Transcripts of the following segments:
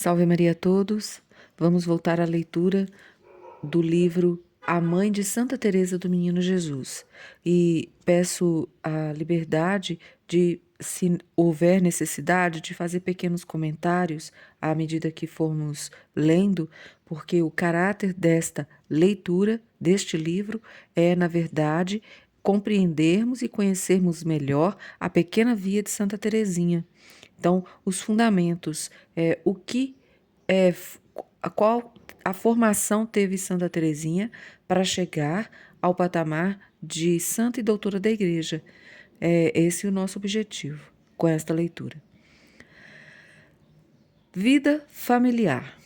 Salve Maria a todos. Vamos voltar à leitura do livro A Mãe de Santa Teresa do Menino Jesus. E peço a liberdade de, se houver necessidade, de fazer pequenos comentários à medida que formos lendo, porque o caráter desta leitura, deste livro, é, na verdade, compreendermos e conhecermos melhor a pequena via de Santa Teresinha. Então, os fundamentos, o que é, qual a formação teve Santa Teresinha para chegar ao patamar de santa e doutora da Igreja. É esse o nosso objetivo com esta leitura. Vida familiar.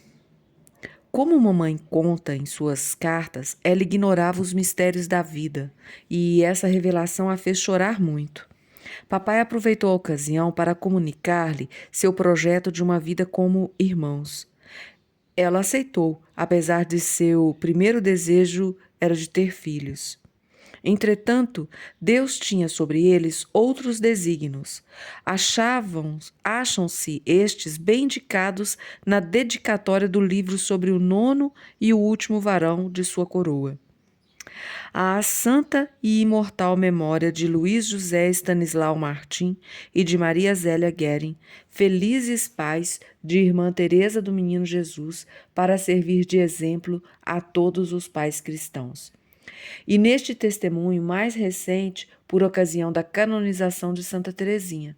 Como mamãe conta em suas cartas, ela ignorava os mistérios da vida, e essa revelação a fez chorar muito. Papai aproveitou a ocasião para comunicar-lhe seu projeto de uma vida como irmãos. Ela aceitou, apesar de seu primeiro desejo era de ter filhos. Entretanto, Deus tinha sobre eles outros desígnios. Acham-se estes bem indicados na dedicatória do livro sobre o nono e o último varão de sua coroa. À santa e imortal memória de Luiz José Stanislau Martim e de Maria Zélia Guerin, felizes pais de irmã Teresa do Menino Jesus, para servir de exemplo a todos os pais cristãos. E neste testemunho mais recente, por ocasião da canonização de Santa Teresinha,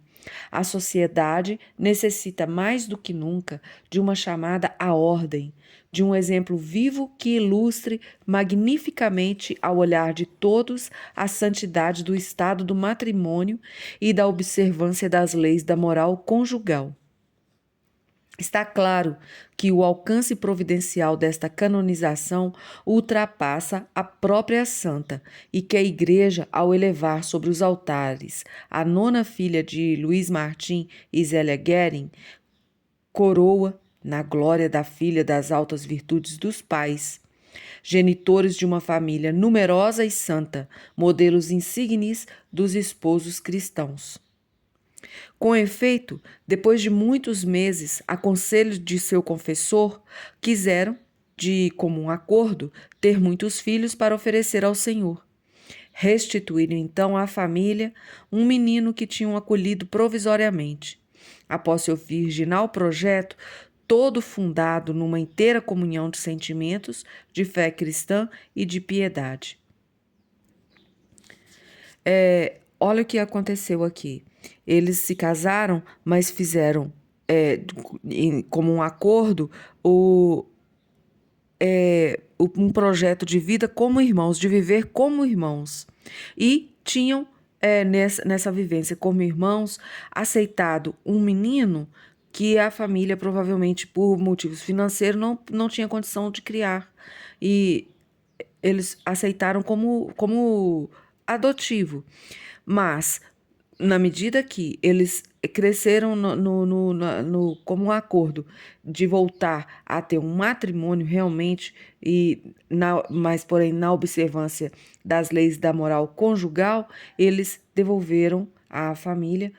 a sociedade necessita mais do que nunca de uma chamada à ordem, de um exemplo vivo que ilustre magnificamente ao olhar de todos a santidade do estado do matrimônio e da observância das leis da moral conjugal. Está claro que o alcance providencial desta canonização ultrapassa a própria santa e que a Igreja, ao elevar sobre os altares a nona filha de Luiz Martim e Zélia Guerin, coroa na glória da filha das altas virtudes dos pais, genitores de uma família numerosa e santa, modelos insignes dos esposos cristãos. Com efeito, depois de muitos meses, a conselho de seu confessor, quiseram, de comum acordo, ter muitos filhos para oferecer ao Senhor. Restituíram então à família um menino que tinham acolhido provisoriamente. Após seu virginal projeto, todo fundado numa inteira comunhão de sentimentos, de fé cristã e de piedade. Olha o que aconteceu aqui. Eles se casaram, mas fizeram, como um acordo, um projeto de vida como irmãos, de viver como irmãos. E tinham, nessa vivência como irmãos, aceitado um menino que a família, provavelmente por motivos financeiros, não tinha condição de criar. E eles aceitaram como adotivo. Mas, na medida que eles cresceram como um acordo de voltar a ter um matrimônio realmente, mas porém na observância das leis da moral conjugal, eles devolveram à família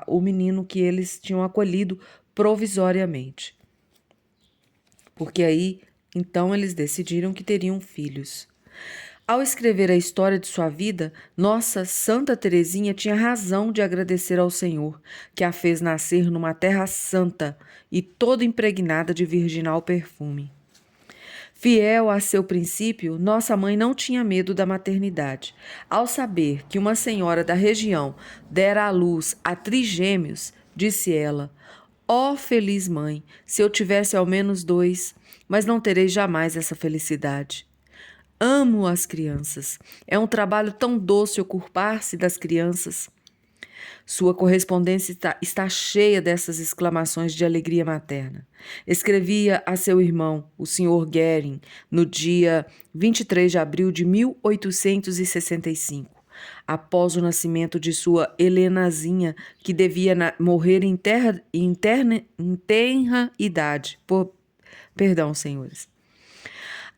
o menino que eles tinham acolhido provisoriamente. Porque aí, então, eles decidiram que teriam filhos. Ao escrever a história de sua vida, nossa Santa Teresinha tinha razão de agradecer ao Senhor, que a fez nascer numa terra santa e toda impregnada de virginal perfume. Fiel a seu princípio, nossa mãe não tinha medo da maternidade. Ao saber que uma senhora da região dera à luz a trigêmeos, disse ela: ó feliz mãe, se eu tivesse ao menos 2, mas não terei jamais essa felicidade. Amo as crianças. É um trabalho tão doce ocupar-se das crianças. Sua correspondência está cheia dessas exclamações de alegria materna. Escrevia a seu irmão, o Sr. Guerin, no dia 23 de abril de 1865, após o nascimento de sua Helenazinha, que devia morrer em tenra idade. Perdão, senhores.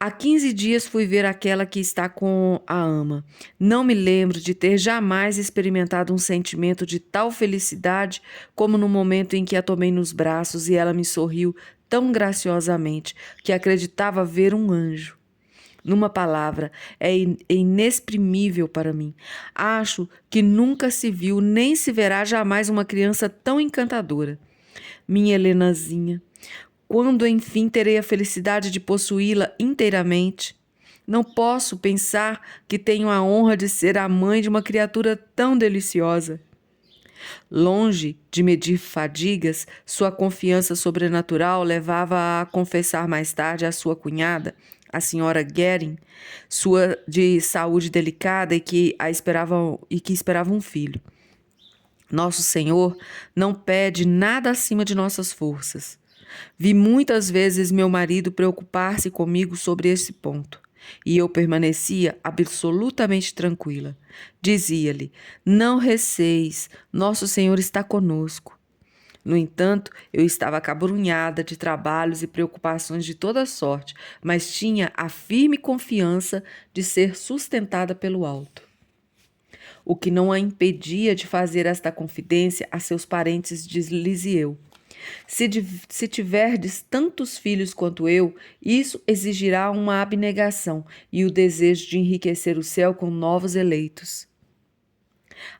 Há 15 dias fui ver aquela que está com a ama. Não me lembro de ter jamais experimentado um sentimento de tal felicidade como no momento em que a tomei nos braços e ela me sorriu tão graciosamente que acreditava ver um anjo. Numa palavra, é inexprimível para mim. Acho que nunca se viu nem se verá jamais uma criança tão encantadora. Minha Helenazinha, quando enfim terei a felicidade de possuí-la inteiramente? Não posso pensar que tenho a honra de ser a mãe de uma criatura tão deliciosa. Longe de medir fadigas, sua confiança sobrenatural levava a confessar mais tarde à sua cunhada, a senhora Guerin, sua de saúde delicada e que esperava um filho. Nosso Senhor não pede nada acima de nossas forças. Vi muitas vezes meu marido preocupar-se comigo sobre esse ponto, e eu permanecia absolutamente tranquila. Dizia-lhe: não receis, nosso Senhor está conosco. No entanto, eu estava acabrunhada de trabalhos e preocupações de toda sorte, mas tinha a firme confiança de ser sustentada pelo alto. O que não a impedia de fazer esta confidência a seus parentes de Lisieu. Se tiverdes tantos filhos quanto eu, isso exigirá uma abnegação e o desejo de enriquecer o céu com novos eleitos.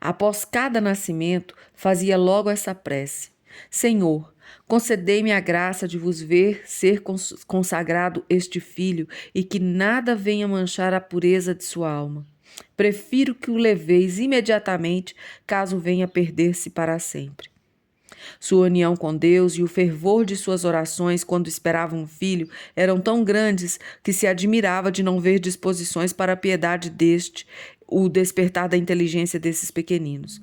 Após cada nascimento, fazia logo essa prece: Senhor, concedei-me a graça de vos ver ser consagrado este filho e que nada venha manchar a pureza de sua alma. Prefiro que o leveis imediatamente, caso venha perder-se para sempre. Sua união com Deus e o fervor de suas orações quando esperava um filho eram tão grandes que se admirava de não ver disposições para a piedade deste, o despertar da inteligência desses pequeninos.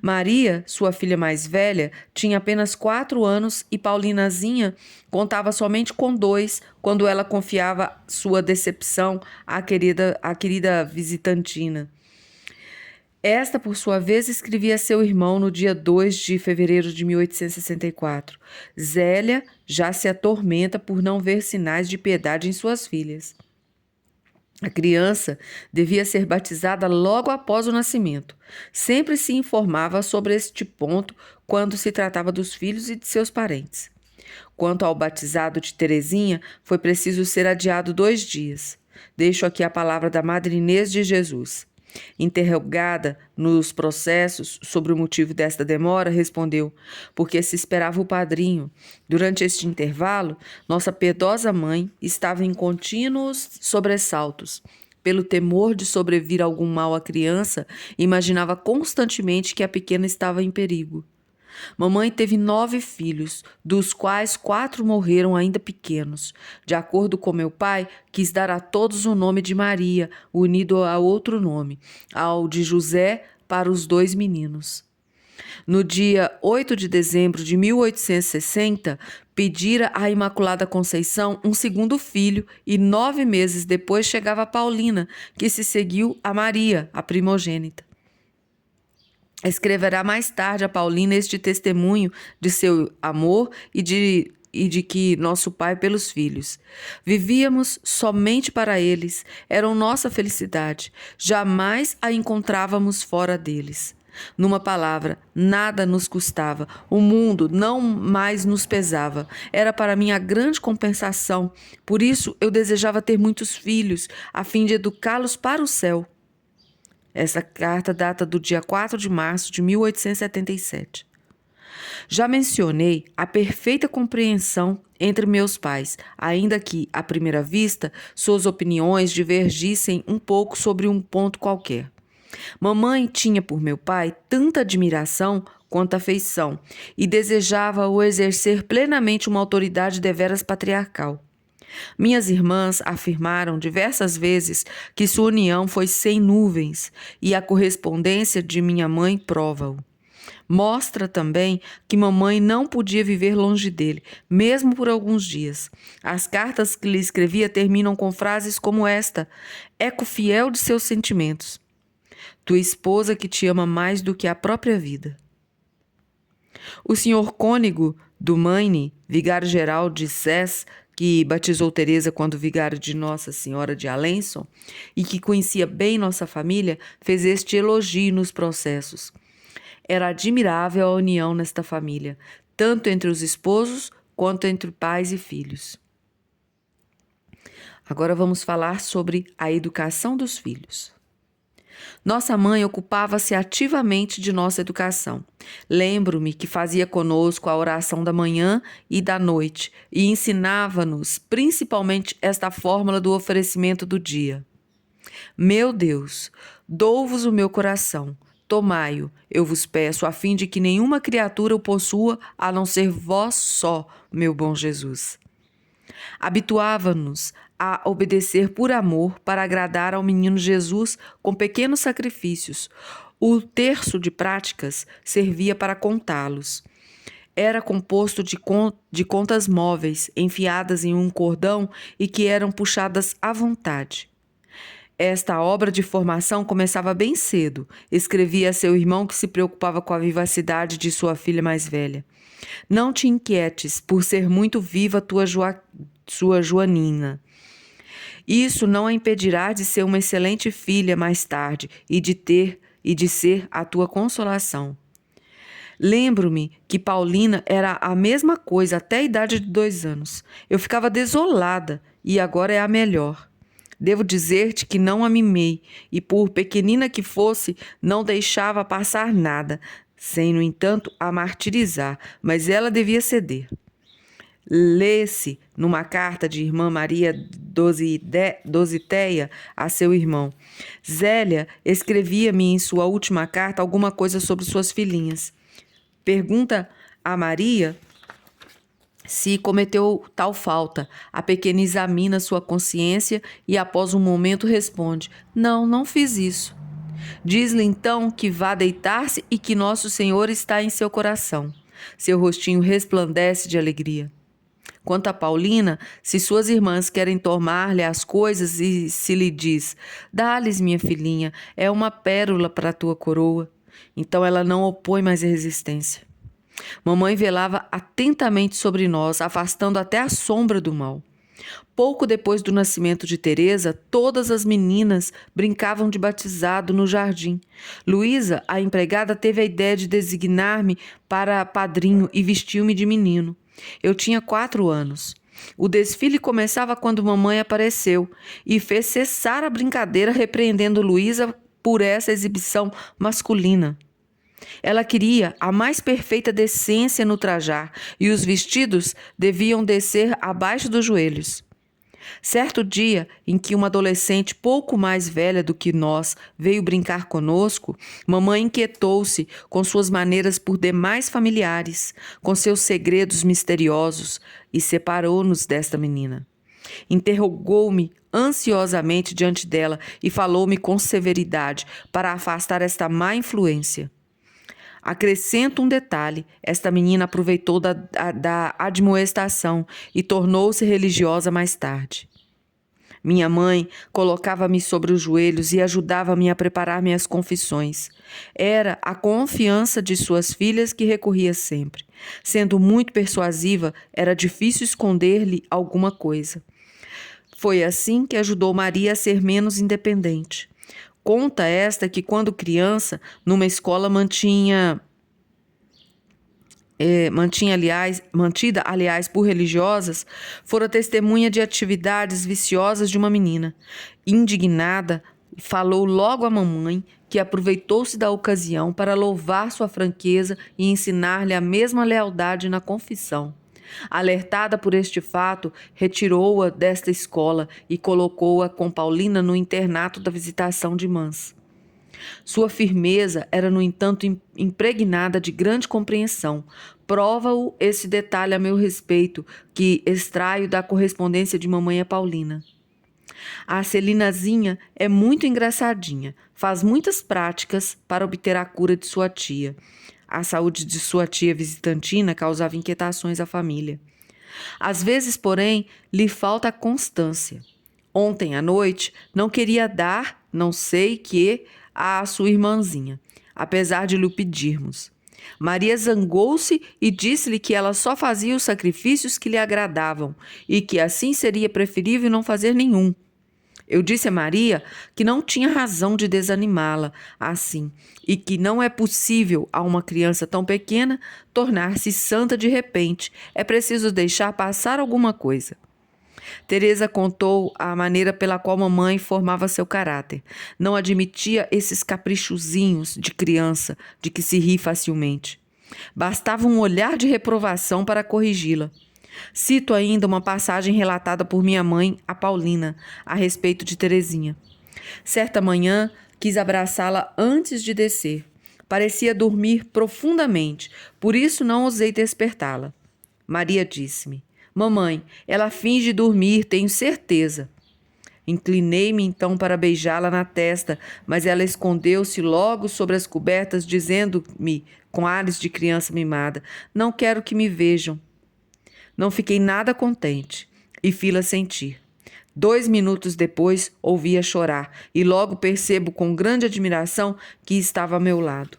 Maria, sua filha mais velha, tinha apenas 4 anos e Paulinazinha contava somente com 2 quando ela confiava sua decepção à querida visitantina. Esta, por sua vez, escrevia a seu irmão no dia 2 de fevereiro de 1864. Zélia já se atormenta por não ver sinais de piedade em suas filhas. A criança devia ser batizada logo após o nascimento. Sempre se informava sobre este ponto quando se tratava dos filhos e de seus parentes. Quanto ao batizado de Teresinha, foi preciso ser adiado 2 dias. Deixo aqui a palavra da Madre Inês de Jesus. Interrogada nos processos sobre o motivo desta demora, respondeu: porque se esperava o padrinho. Durante este intervalo, nossa piedosa mãe estava em contínuos sobressaltos. Pelo temor de sobrevir algum mal à criança, imaginava constantemente que a pequena estava em perigo. Mamãe teve 9 filhos, dos quais 4 morreram ainda pequenos. De acordo com meu pai, quis dar a todos o nome de Maria, unido a outro nome, ao de José para os 2 meninos. No dia 8 de dezembro de 1860, pedira à Imaculada Conceição um segundo filho e 9 meses depois chegava Paulina, que se seguiu a Maria, a primogênita. Escreverá mais tarde a Paulina este testemunho de seu amor e de que nosso pai pelos filhos. Vivíamos somente para eles, eram nossa felicidade, jamais a encontrávamos fora deles. Numa palavra, nada nos custava, o mundo não mais nos pesava, era para mim a grande compensação, por isso eu desejava ter muitos filhos, a fim de educá-los para o céu. Essa carta data do dia 4 de março de 1877. Já mencionei a perfeita compreensão entre meus pais, ainda que, à primeira vista, suas opiniões divergissem um pouco sobre um ponto qualquer. Mamãe tinha por meu pai tanta admiração quanto afeição e desejava-o exercer plenamente uma autoridade deveras patriarcal. Minhas irmãs afirmaram diversas vezes que sua união foi sem nuvens e a correspondência de minha mãe prova-o. Mostra também que mamãe não podia viver longe dele, mesmo por alguns dias. As cartas que lhe escrevia terminam com frases como esta: eco fiel de seus sentimentos. Tua esposa que te ama mais do que a própria vida. O senhor cônego do Maine, vigário-geral de Cés, que batizou Teresa quando vigário de Nossa Senhora de Alençon e que conhecia bem nossa família, fez este elogio nos processos. Era admirável a união nesta família, tanto entre os esposos quanto entre pais e filhos. Agora vamos falar sobre a educação dos filhos. Nossa mãe ocupava-se ativamente de nossa educação. Lembro-me que fazia conosco a oração da manhã e da noite e ensinava-nos principalmente esta fórmula do oferecimento do dia. Meu Deus, dou-vos o meu coração, tomai-o, eu vos peço, a fim de que nenhuma criatura o possua, a não ser vós só, meu bom Jesus. Habituava-nos a obedecer por amor para agradar ao menino Jesus com pequenos sacrifícios. O terço de práticas servia para contá-los. Era composto de contas móveis, enfiadas em um cordão e que eram puxadas à vontade. Esta obra de formação começava bem cedo. Escrevia a seu irmão que se preocupava com a vivacidade de sua filha mais velha. Não te inquietes por ser muito viva sua Joanina. Isso não a impedirá de ser uma excelente filha mais tarde e de ser a tua consolação. Lembro-me que Paulina era a mesma coisa até a idade de 2 anos. Eu ficava desolada e agora é a melhor. Devo dizer-te que não a mimei e, por pequenina que fosse, não deixava passar nada, sem, no entanto, a martirizar, mas ela devia ceder. Lê-se numa carta de irmã Maria Dositeia a seu irmão. Zélia escrevia-me em sua última carta alguma coisa sobre suas filhinhas. Pergunta a Maria se cometeu tal falta. A pequena examina sua consciência e após um momento responde: não fiz isso. Diz-lhe então que vá deitar-se e que Nosso Senhor está em seu coração. Seu rostinho resplandece de alegria. Quanto a Paulina, se suas irmãs querem tomar-lhe as coisas e se lhe diz: dá-lhes, minha filhinha, é uma pérola para a tua coroa, então ela não opõe mais resistência. Mamãe velava atentamente sobre nós, afastando até a sombra do mal. Pouco depois do nascimento de Teresa, todas as meninas brincavam de batizado no jardim. Luísa, a empregada, teve a ideia de designar-me para padrinho e vestiu-me de menino. Eu tinha 4 anos. O desfile começava quando mamãe apareceu e fez cessar a brincadeira, repreendendo Luísa por essa exibição masculina. Ela queria a mais perfeita decência no trajar e os vestidos deviam descer abaixo dos joelhos. Certo dia em que uma adolescente pouco mais velha do que nós veio brincar conosco, mamãe inquietou-se com suas maneiras por demais familiares, com seus segredos misteriosos e separou-nos desta menina. Interrogou-me ansiosamente diante dela e falou-me com severidade para afastar esta má influência. Acrescento um detalhe: esta menina aproveitou da admoestação e tornou-se religiosa mais tarde. Minha mãe colocava-me sobre os joelhos e ajudava-me a preparar minhas confissões. Era a confiança de suas filhas que recorria sempre. Sendo muito persuasiva, era difícil esconder-lhe alguma coisa. Foi assim que ajudou Maria a ser menos independente. Conta esta que, quando criança, numa escola mantida, aliás, por religiosas, fora testemunha de atividades viciosas de uma menina. Indignada, falou logo à mamãe, que aproveitou-se da ocasião para louvar sua franqueza e ensinar-lhe a mesma lealdade na confissão. Alertada por este fato, retirou-a desta escola e colocou-a com Paulina no internato da Visitação de Mans. Sua firmeza era, no entanto, impregnada de grande compreensão. Prova-o esse detalhe a meu respeito, que extraio da correspondência de mamãe a Paulina. A Celinazinha é muito engraçadinha, faz muitas práticas para obter a cura de sua tia. A saúde de sua tia visitantina causava inquietações à família. Às vezes, porém, lhe falta a constância. Ontem à noite não queria dar, não sei que, à sua irmãzinha, apesar de lhe pedirmos. Maria zangou-se e disse-lhe que ela só fazia os sacrifícios que lhe agradavam e que assim seria preferível não fazer nenhum. Eu disse a Maria que não tinha razão de desanimá-la assim e que não é possível a uma criança tão pequena tornar-se santa de repente. É preciso deixar passar alguma coisa. Teresa contou a maneira pela qual mamãe formava seu caráter. Não admitia esses caprichozinhos de criança de que se ri facilmente. Bastava um olhar de reprovação para corrigi-la. Cito ainda uma passagem relatada por minha mãe, a Paulina, a respeito de Terezinha. Certa manhã, quis abraçá-la antes de descer. Parecia dormir profundamente, por isso não ousei despertá-la. Maria disse-me: Mamãe, ela finge dormir, tenho certeza. Inclinei-me então para beijá-la na testa, mas ela escondeu-se logo sobre as cobertas, dizendo-me, com ares de criança mimada: Não quero que me vejam. Não fiquei nada contente e fi-la sentir. 2 minutos depois, ouvi-a chorar e logo percebo com grande admiração que estava ao meu lado.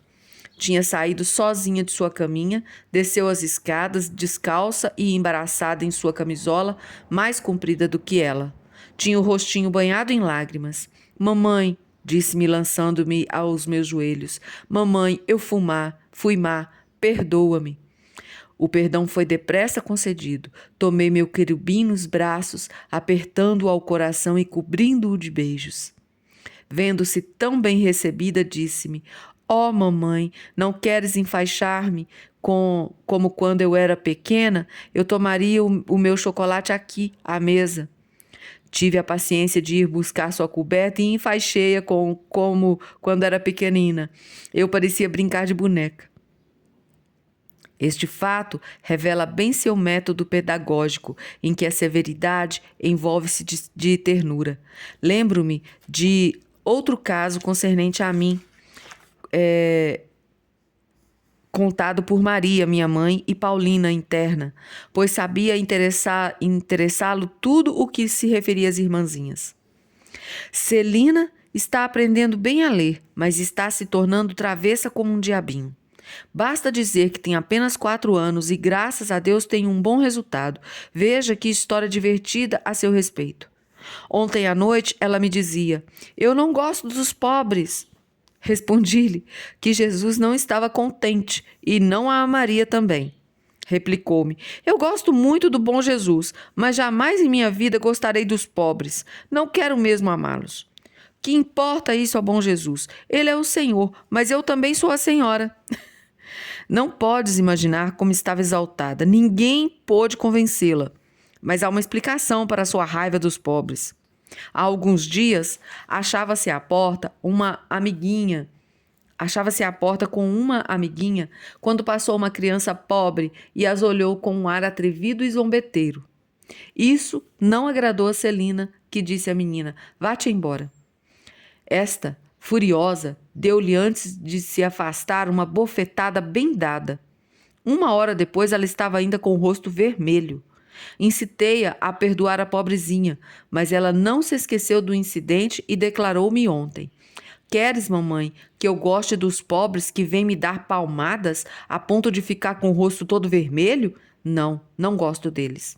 Tinha saído sozinha de sua caminha, desceu as escadas, descalça e embaraçada em sua camisola, mais comprida do que ela. Tinha o rostinho banhado em lágrimas. Mamãe, disse-me lançando-me aos meus joelhos. Mamãe, eu fui má, perdoa-me. O perdão foi depressa concedido. Tomei meu querubim nos braços, apertando-o ao coração e cobrindo-o de beijos. Vendo-se tão bem recebida, disse-me: Ó, mamãe, não queres enfaixar-me como quando eu era pequena? Eu tomaria o meu chocolate aqui, à mesa. Tive a paciência de ir buscar sua coberta e enfaixei-a como quando era pequenina. Eu parecia brincar de boneca. Este fato revela bem seu método pedagógico, em que a severidade envolve-se de ternura. Lembro-me de outro caso concernente a mim, contado por Maria, minha mãe, e Paulina, interna, pois sabia interessá-lo tudo o que se referia às irmãzinhas. Celina está aprendendo bem a ler, mas está se tornando travessa como um diabinho. Basta dizer que tem apenas 4 anos e, graças a Deus, tem um bom resultado. Veja que história divertida a seu respeito. Ontem à noite ela me dizia: Eu não gosto dos pobres. Respondi-lhe que Jesus não estava contente e não a amaria também. Replicou-me: Eu gosto muito do bom Jesus, mas jamais em minha vida gostarei dos pobres. Não quero mesmo amá-los. Que importa isso ao bom Jesus? Ele é o Senhor, mas eu também sou a Senhora. Não podes imaginar como estava exaltada. Ninguém pôde convencê-la. Mas há uma explicação para a sua raiva dos pobres. Há alguns dias, achava-se à porta com uma amiguinha, quando passou uma criança pobre e as olhou com um ar atrevido e zombeteiro. Isso não agradou a Celina, que disse à menina: Vá-te embora. Esta, furiosa, deu-lhe antes de se afastar uma bofetada bem dada. 1 hora depois ela estava ainda com o rosto vermelho. Incitei-a a perdoar a pobrezinha, mas ela não se esqueceu do incidente e declarou-me ontem: Queres, mamãe, que eu goste dos pobres que vêm me dar palmadas a ponto de ficar com o rosto todo vermelho? Não, não gosto deles.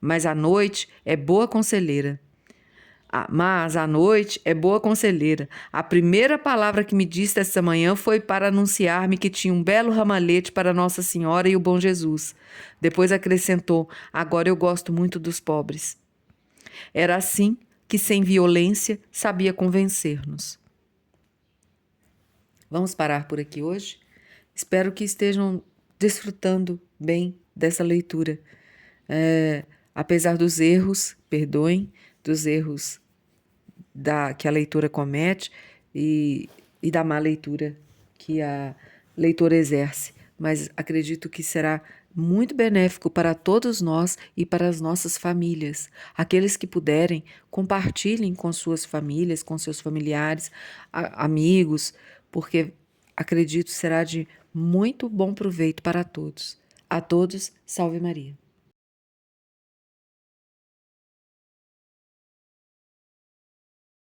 Mas à noite é boa conselheira. A primeira palavra que me disse esta manhã foi para anunciar-me que tinha um belo ramalhete para Nossa Senhora e o bom Jesus. Depois acrescentou: Agora eu gosto muito dos pobres. Era assim que, sem violência, sabia convencer-nos. Vamos parar por aqui hoje? Espero que estejam desfrutando bem dessa leitura. Apesar dos erros, perdoem, dos erros que a leitura comete e da má leitura que a leitora exerce. Mas acredito que será muito benéfico para todos nós e para as nossas famílias. Aqueles que puderem, compartilhem com suas famílias, com seus familiares, amigos, porque acredito será de muito bom proveito para todos. A todos, salve Maria.